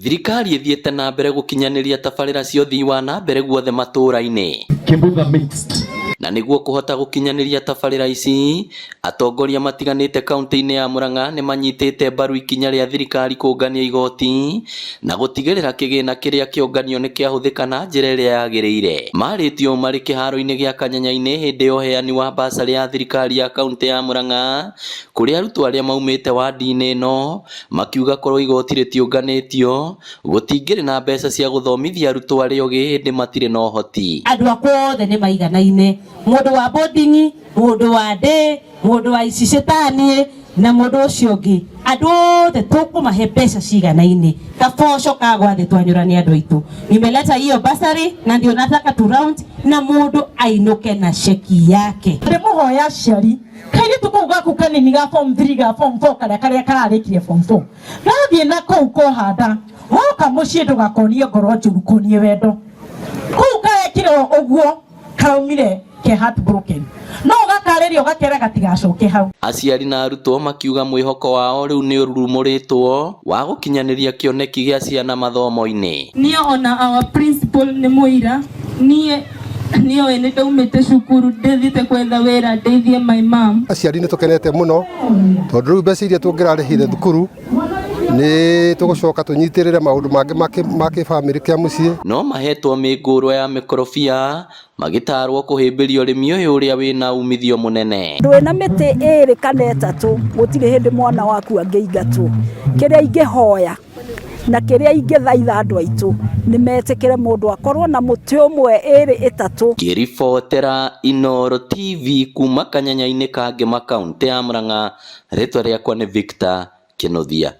thirikari ithiete na mbere gukinyaniria tabarira cia uthii wa na mbere guothe matura-ini. Kimbutha mixed. Na niguo kuhota gukinyaniria tabarira ici, atongoria matiganite kaunti-ini ya Murang'a ni manyitite mbaru ikinya ria thirikari kungania igoti na gutigirira kigina kiria kionganio ni kiahuthika na njira iria yagiriire. Maritio mari kiharo-ini gia Kanyanya-ini hindi ya uheani wa basari ya thirikari ya kaunti ya Murang'a kuri arutwo aria maumite wadi-ini ino makiuga korwo igoti ritiunganitio gutingiri na mbeca cia guthomithia arutwo aria ogi hindi matire na uhoti. Andu akothe ni maiganaine, mundu wa boarding, mundu wa day, mundu wa icicetani na mundu ucio ungi, andu othe tukumahe mbeca ciganaine. Kaboco kagwa thi twanyurania andu aitu, nimeleta hiyo basari na ndio nataka tu round na mundu ainuke na sheki yake. Ndimuhoya aciari kaini tukuga ku kanini ga form 3 ga form 4 kana karia kararikirie form 4 gathie na kou kohanda woka mucii ndugakonie ngoro njuru konie wendo kou kaekire uguo kaumire ke heartbroken no gakaririo gakera gatigacoke hau. Aciari na arutwo makiuga mwihoko wao riu ni ururumuritwo wa gukinyaniria kioneki gia ciana mathomo-ini. Nie ona our principal ni muira niyo ene ndaumite cukuru ndithite kwetha wira ndeithie my mom. Aciari ni tukenete muno tondu riu mbeca iria tungirarihire thukuru ni tugucoka tunyitirire maundu mangi ma family kia mucii. No mahetwo mingurwa ya mikorofia magitarwo kuhimbiria urimi uyu uria wina umithio munene. Ndwina miti iri kana itatu gutire hindi mwana waku angeingatwo kiria ingihoya na kiria ingithaitha andu aitu ni metikire mundu akorwo na muti umwe iri itatu. Kiribotera Inooro TV kuma Kanyanya-ini ka Ngema kaunti ya Murang'a, ritwa riakwa ni Victor Kinothia.